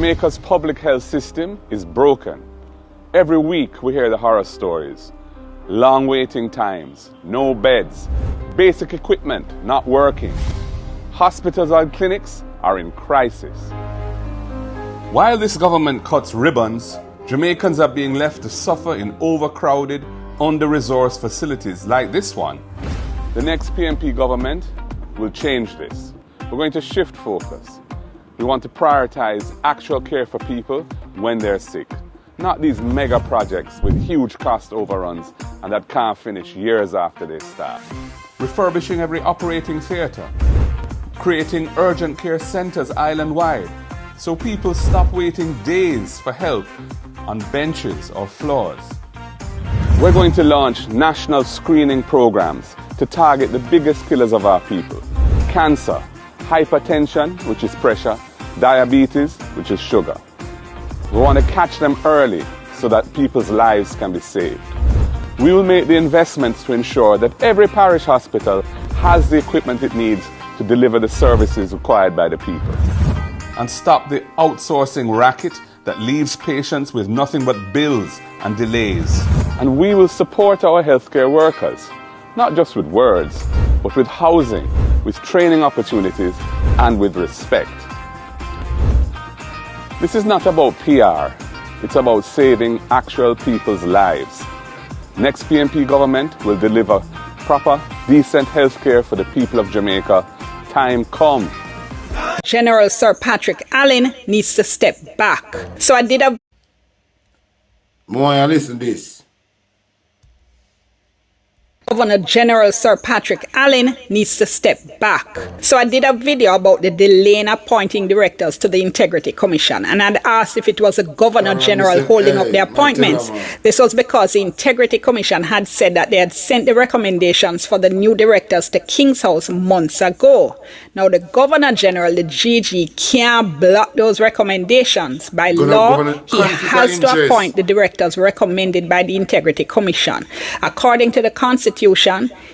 Jamaica's public health system is broken. Every week we hear the horror stories. Long waiting times, no beds, basic equipment not working. Hospitals and clinics are in crisis. While this government cuts ribbons, Jamaicans are being left to suffer in overcrowded, under-resourced facilities like this one. The next PNP government will change this. We're going to shift focus. We want to prioritize actual care for people when they're sick, not these mega projects with huge cost overruns and that can't finish years after they start. Refurbishing every operating theatre, creating urgent care centres island-wide so people stop waiting days for help on benches or floors. We're going to launch national screening programs to target the biggest killers of our people: cancer, hypertension, which is pressure, diabetes, which is sugar. We want to catch them early so that people's lives can be saved. We will make the investments to ensure that every parish hospital has the equipment it needs to deliver the services required by the people. And stop the outsourcing racket that leaves patients with nothing but bills and delays. And we will support our healthcare workers, not just with words, but with housing, with training opportunities, and with respect. This is not about PR, it's about saving actual people's lives. Next PNP government will deliver proper, decent healthcare for the people of Jamaica. Time come. General Sir Patrick Allen needs to step back. So I did a... Moya, listen to this. Governor General Sir Patrick Allen needs to step back. So I did a video about the delay in appointing directors to the Integrity Commission, and I'd asked if it was the Governor General holding up the appointments. This was because the Integrity Commission had said that they had sent the recommendations for the new directors to King's House months ago. Now the Governor General, the GG, can't block those recommendations. By law, he has to appoint the directors recommended by the Integrity Commission. According to the Constitution,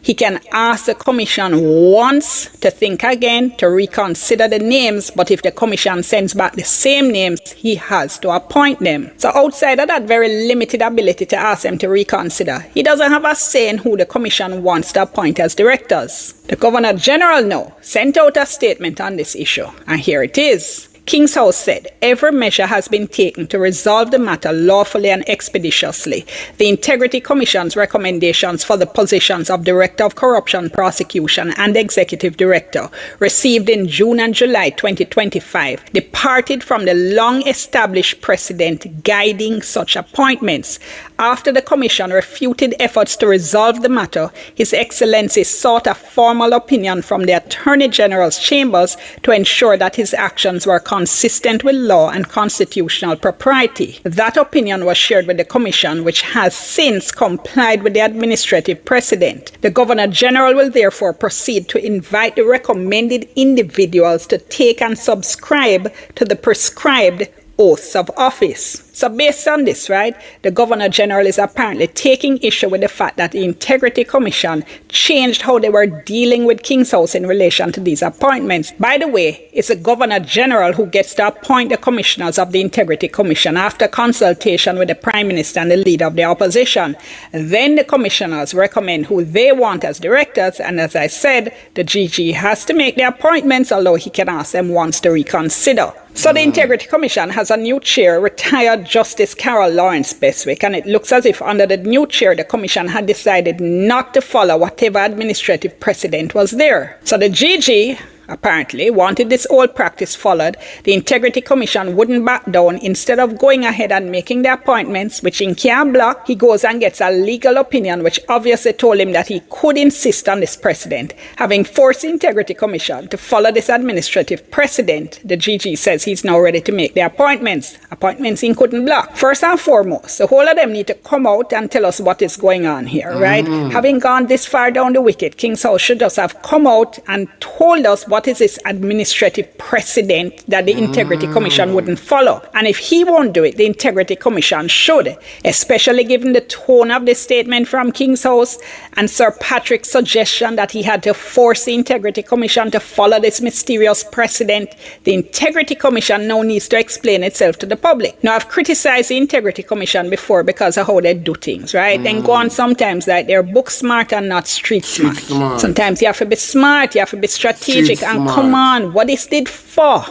he can ask the Commission once to think again, to reconsider the names, but if the Commission sends back the same names, he has to appoint them. So outside of that very limited ability to ask them to reconsider, he doesn't have a say in who the Commission wants to appoint as directors. The Governor General now sent out a statement on this issue, and here it is. King's House said every measure has been taken to resolve the matter lawfully and expeditiously. The Integrity Commission's recommendations for the positions of Director of Corruption Prosecution and Executive Director, received in June and July 2025, departed from the long-established precedent guiding such appointments. After the Commission refuted efforts to resolve the matter, His Excellency sought a formal opinion from the Attorney General's chambers to ensure that his actions were consistent with law and constitutional propriety. That opinion was shared with the Commission, which has since complied with the administrative precedent. The Governor General will therefore proceed to invite the recommended individuals to take and subscribe to the prescribed oaths of office. So based on this, right, the Governor General is apparently taking issue with the fact that the Integrity Commission changed how they were dealing with King's House in relation to these appointments. By the way, it's the Governor General who gets to appoint the commissioners of the Integrity Commission after consultation with the Prime Minister and the Leader of the Opposition. Then the commissioners recommend who they want as directors, and as I said, the GG has to make the appointments, although he can ask them once to reconsider. So the Integrity Commission has a new chair, retired Justice Carol Lawrence Beswick, and it looks as if under the new chair, the Commission had decided not to follow whatever administrative precedent was there. So the GG apparently wanted this old practice followed. The Integrity Commission wouldn't back down. Instead of going ahead and making the appointments, which he can't block, he goes and gets a legal opinion, which obviously told him that he could insist on this precedent. Having forced the Integrity Commission to follow this administrative precedent, the GG says he's now ready to make the appointments. Appointments he couldn't block. First and foremost, the whole of them need to come out and tell us what is going on here, right? Having gone this far down the wicket, King's House should just have come out and told us what is this administrative precedent that the Integrity Commission wouldn't follow? And if he won't do it, the Integrity Commission should, especially given the tone of the statement from King's House and Sir Patrick's suggestion that he had to force the Integrity Commission to follow this mysterious precedent. The Integrity Commission now needs to explain itself to the public. Now, I've criticized the Integrity Commission before because of how they do things, right? Then go on sometimes like they're book smart and not street smart. Sometimes you have to be smart, you have to be strategic, and come on, what is it for?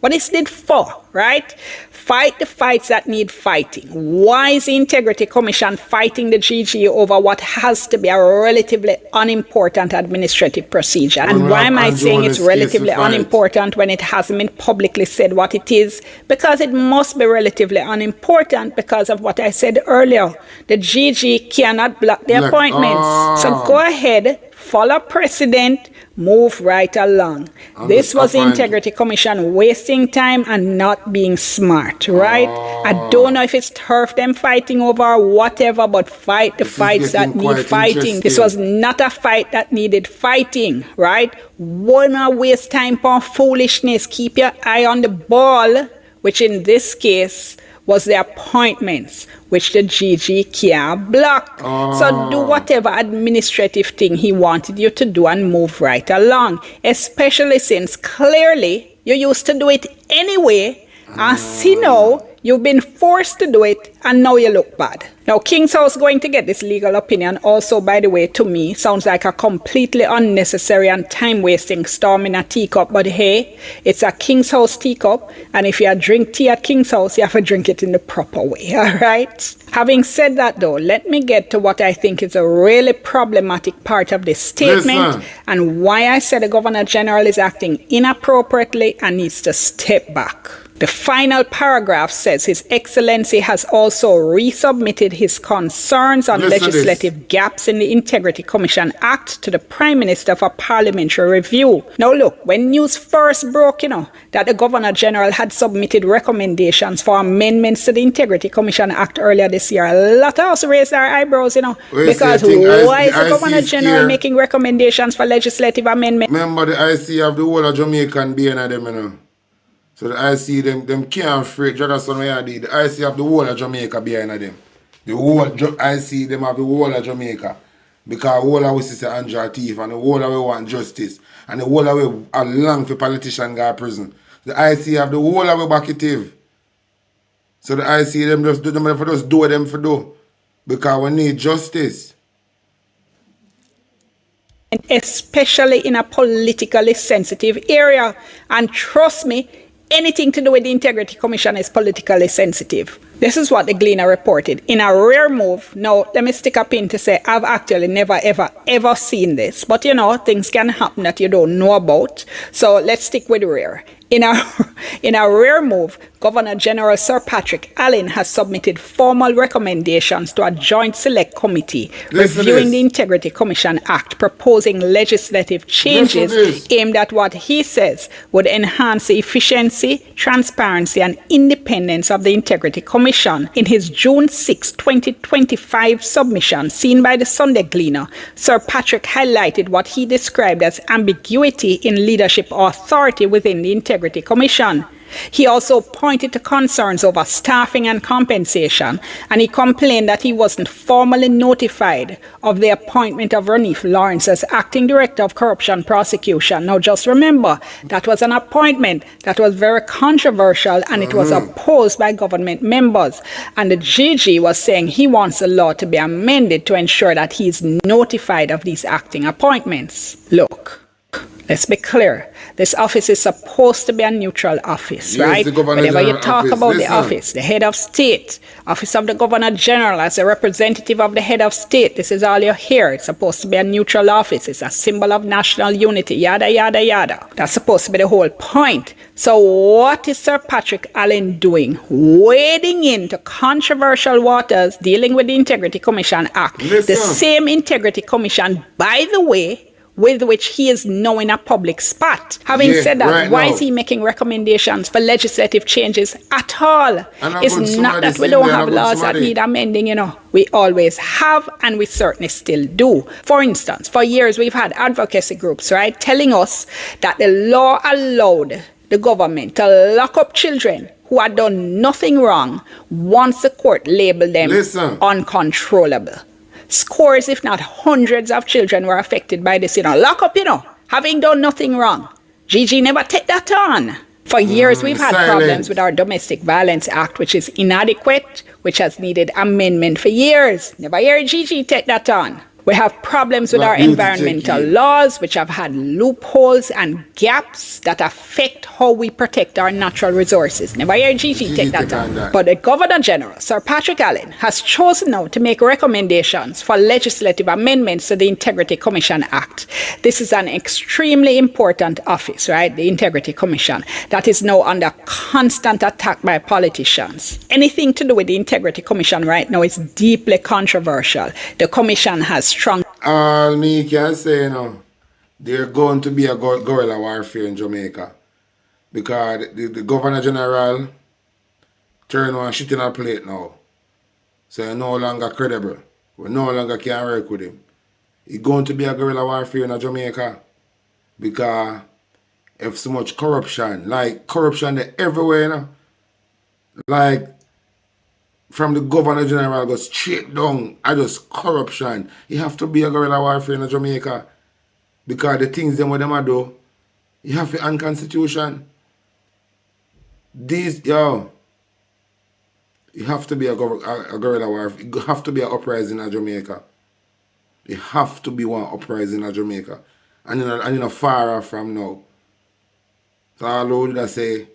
What is it for, right? Fight the fights that need fighting. Why is the Integrity Commission fighting the GG over what has to be a relatively unimportant administrative procedure? And why am I saying it's relatively unimportant when it hasn't been publicly said what it is? Because it must be relatively unimportant because of what I said earlier. The GG cannot block the appointments. So go ahead, follow precedent, move right along. This was the Integrity Commission wasting time and not being smart, right? I don't know if it's turf them fighting over or whatever, but fight the fights that need fighting. This was not a fight that needed fighting, right? Wanna waste time on foolishness. Keep your eye on the ball, which in this case was the appointments, which the GG can't block. So do whatever administrative thing he wanted you to do and move right along, especially since clearly you used to do it anyway, and see now you've been forced to do it and now you look bad. Now, King's House going to get this legal opinion also, by the way, to me, sounds like a completely unnecessary and time-wasting storm in a teacup. But hey, it's a King's House teacup, and if you drink tea at King's House, you have to drink it in the proper way, all right? Having said that, though, let me get to what I think is a really problematic part of this statement and why I said the Governor General is acting inappropriately and needs to step back. The final paragraph says His Excellency has also resubmitted his concerns on legislative gaps in the Integrity Commission Act to the Prime Minister for parliamentary review. Now look, when news first broke, that the Governor General had submitted recommendations for amendments to the Integrity Commission Act earlier this year, a lot of us raised our eyebrows, because why is the Governor General making recommendations for legislative amendments? Remember the IC of the whole of Jamaica and being of them, So the IC, them can't afraid, just what I did. The IC have the whole of Jamaica behind them. The whole IC, them have the whole of Jamaica. Because the whole of us is Andrew thief, and the whole of we want justice. And the whole of we are long for politicians go to prison. The IC have the whole of we back it in. So the IC, them just do them for just do them for do. Because we need justice. Especially in a politically sensitive area. And trust me, anything to do with the Integrity Commission is politically sensitive. This is what the Gleaner reported. In a rare move, now let me stick a pin to say I've actually never ever seen this. But things can happen that you don't know about. So let's stick with rare. In a rare move, Governor General Sir Patrick Allen has submitted formal recommendations to a joint select committee reviewing the Integrity Commission Act, proposing legislative changes aimed at what he says would enhance the efficiency, transparency, and independence of the Integrity Commission. In his June 6, 2025 submission seen by the Sunday Gleaner, Sir Patrick highlighted what he described as ambiguity in leadership authority within the Integrity Commission. He also pointed to concerns over staffing and compensation, and he complained that he wasn't formally notified of the appointment of Ranif Lawrence as Acting Director of Corruption Prosecution. Now just remember, that was an appointment that was very controversial, and it was opposed by government members. And the GG was saying he wants the law to be amended to ensure that he's notified of these acting appointments. Look, let's be clear. This office is supposed to be a neutral office, right? Whenever you talk about the office, the head of state, office of the Governor General as a representative of the head of state, this is all you hear. It's supposed to be a neutral office. It's a symbol of national unity, yada, yada, yada. That's supposed to be the whole point. So what is Sir Patrick Allen doing? Wading into controversial waters, dealing with the Integrity Commission Act. The same Integrity Commission, by the way, with which he is now in a public spot. Having said that, right why now. is he making recommendations for legislative changes at all? It's not that we don't have laws that need amending, you know. We always have, and we certainly still do. For instance, for years we've had advocacy groups, right, telling us that the law allowed the government to lock up children who had done nothing wrong once the court labeled them uncontrollable. Scores, if not hundreds of children were affected by this, you know. Lock up, you know, having done nothing wrong. Gigi never take that on. For years, we've had problems with our Domestic Violence Act, which is inadequate, which has needed amendment for years. Never hear Gigi take that on. We have problems with our environmental laws, which have had loopholes and gaps that affect how we protect our natural resources. Never hear Gigi take that on. But the Governor General, Sir Patrick Allen, has chosen now to make recommendations for legislative amendments to the Integrity Commission Act. This is an extremely important office, right? The Integrity Commission, that is now under constant attack by politicians. Anything to do with the Integrity Commission right now is deeply controversial. The Commission has strong. All me can say, you know, there's going to be a guerrilla warfare in Jamaica because the Governor General turned on shit in a plate now. So you're no longer credible. We no longer can work with him. It's going to be a guerrilla warfare in Jamaica because of so much corruption. Like corruption everywhere, you know. Like from the Governor General goes straight down, I just corruption. You have to be a guerrilla warfare in Jamaica because the things them what them do, you have to unconstitution. These, yo, you have to be a guerrilla warfare. You have to be an uprising in Jamaica. You have to be one uprising in Jamaica. And you're not far off from now. So all would I say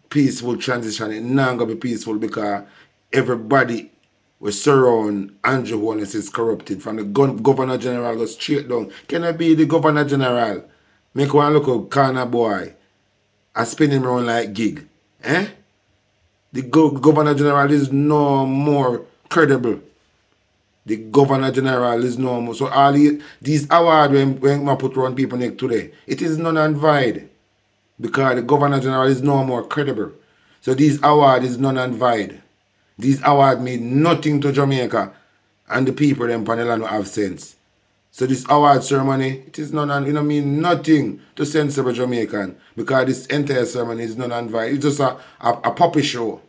peaceful transition, it's not going to be peaceful because everybody will surround Andrew Holness is corrupted. From the Governor General goes straight down. Can I be the Governor General? Make one look at corner boy and spin him around like gig. Eh? The Governor General is no more credible. The Governor General is no more. So all these awards when I put around people next today, it is none and void. Because the Governor General is no more credible. So these awards is none and void. These awards mean nothing to Jamaica and the people them panel have sense. So this award ceremony, it is none and mean nothing to sensible Jamaican. Because this entire ceremony is none and void. It's just a puppy show.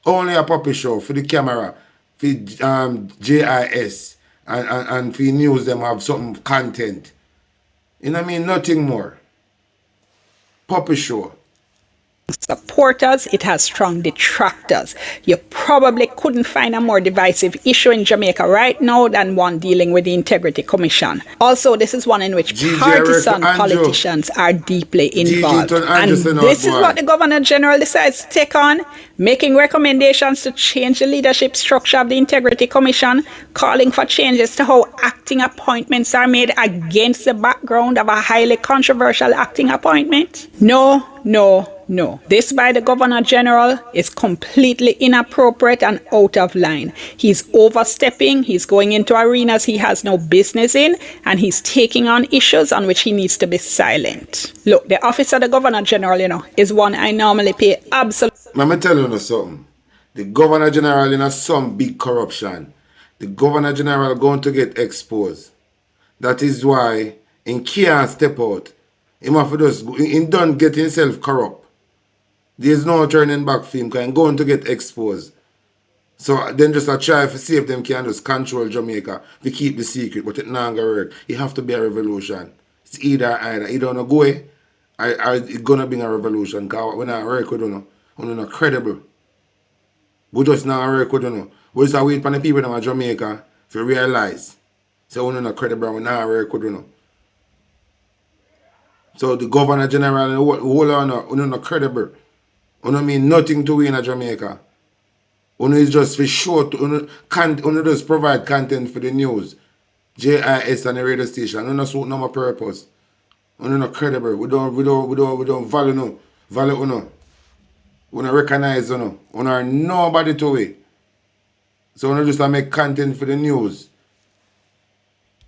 Only a puppy show for the camera, for JIS and for news them have something content. Nothing more. Puppy show. Supporters, it has strong detractors. You probably couldn't find a more divisive issue in Jamaica right now than one dealing with the Integrity Commission. Also, this is one in which partisan politicians are deeply involved. And this is what the Governor General decides to take on, making recommendations to change the leadership structure of the Integrity Commission, calling for changes to how acting appointments are made against the background of a highly controversial acting appointment. No. This by the Governor General is completely inappropriate and out of line. He's overstepping, he's going into arenas he has no business in, and he's taking on issues on which he needs to be silent. Look, the office of the Governor General, is one I normally pay absolute. Let me tell you something. The Governor General has some big corruption. The Governor General going to get exposed. That is why he can't step out. He don't get himself corrupt. There's no turning back for him because he's going to get exposed. So then just a try to see if them can just control Jamaica to keep the secret, but it's not going to work. It have to be a revolution. It's either. It don't go away, or it's going to bring a revolution because we're not work with you, we're not credible. We just not work with you. We just wait for the people in Jamaica to realize. So we're not credible, we're not work with you. So the Governor General and whole on we're not credible. We mean nothing to we in Jamaica. We is just for show to we just provide content for the news. JIS and the radio station. We not suit no more purpose. We not credible. We don't value no. Value no. We don't recognize no. We are nobody to we. So we just make content for the news.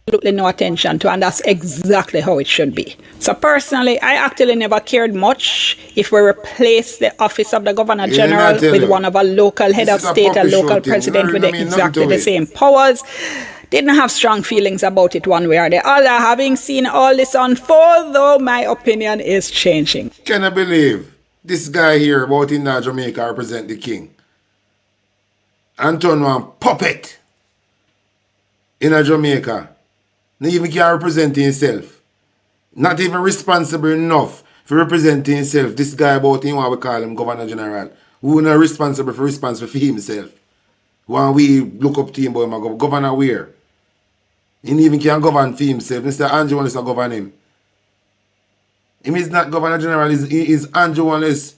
absolutely no attention to, and that's exactly how it should be. So personally, I actually never cared much if we replace the office of the Governor Yeah, General I tell with you, one of a local head this of is a state, a puppy show local thing. You know, president with I mean nothing exactly to the it. same powers. Didn't have strong feelings about it one way or the other. Having seen all this unfold, though, my opinion is changing. Can I believe this guy here about in Jamaica represent the king and turn one puppet in Jamaica? Not even can represent himself. Not even responsible enough for representing himself. This guy about him, what we call him Governor General, who not responsible for himself. When we look up to him, boy, Governor where? He even can govern for himself. Mr. Andrew wants to govern him. Him is not Governor General, is Andrew Wallace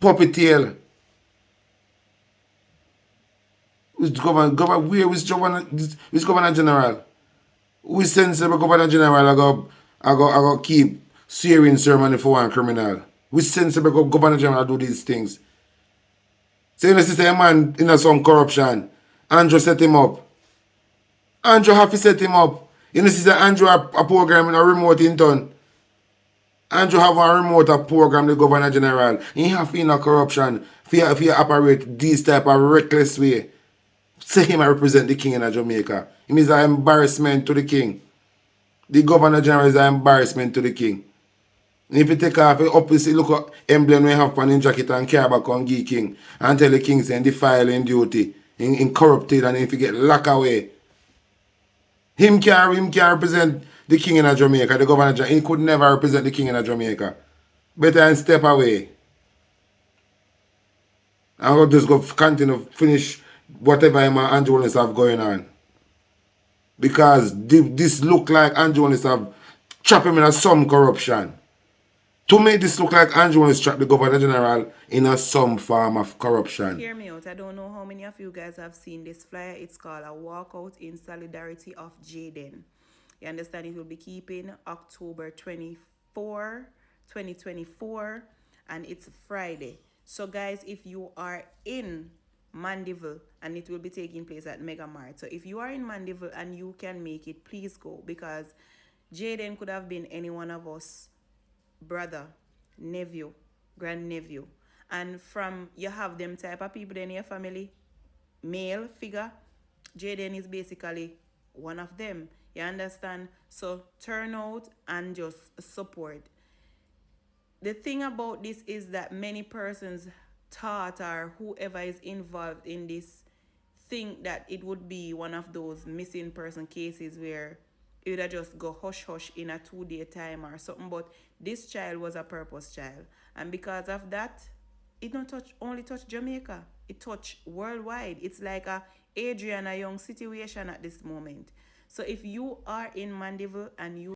puppeteer. Who's Governor General? Who is sensible Governor General I go keep swearing ceremony for one criminal? Who is sensible Governor General do these things? So you see a man in some corruption. Andrew set him up. Andrew have to set him up. You know, see Andrew a program in a remote in town. Andrew have a remote a program the Governor General. He have in a corruption. If you operate this type of reckless way. Say him I represent the king in Jamaica. It means an embarrassment to the king. The Governor General is an embarrassment to the king. And if you take off the opposite look at emblem we have on in jacket and carry back on give king and tell the king saying defile in duty, in corrupted, and if you get locked away. Him can represent the king in Jamaica, the Governor General. He could never represent the king in Jamaica. Better and step away. And we'll just go continue finish whatever him and Andrew Wallace have going on. Because this look like Andrew Wallace have trapped him in some corruption. To make this look like Andrew Wallace trapped the Governor General in some form of corruption. Hear me out. I don't know how many of you guys have seen this flyer. It's called a walkout in solidarity of Jaden. You understand it will be keeping October 24, 2024, and it's Friday. So guys, if you are in Mandeville, and it will be taking place at Mega Mart. So if you are in Mandeville and you can make it, please go, because Jaden could have been any one of us, brother, nephew, grandnephew. And from you have them type of people in your family, male figure, Jaden is basically one of them. You understand? So turn out and just support. The thing about this is that many persons thought, or whoever is involved in this, think that it would be one of those missing person cases where it would just go hush hush in a 2-day time or something. But this child was a purpose child, and because of that, it don't only touch Jamaica, it touch worldwide. It's like a Adriana Young situation at this moment. So if you are in Mandeville and you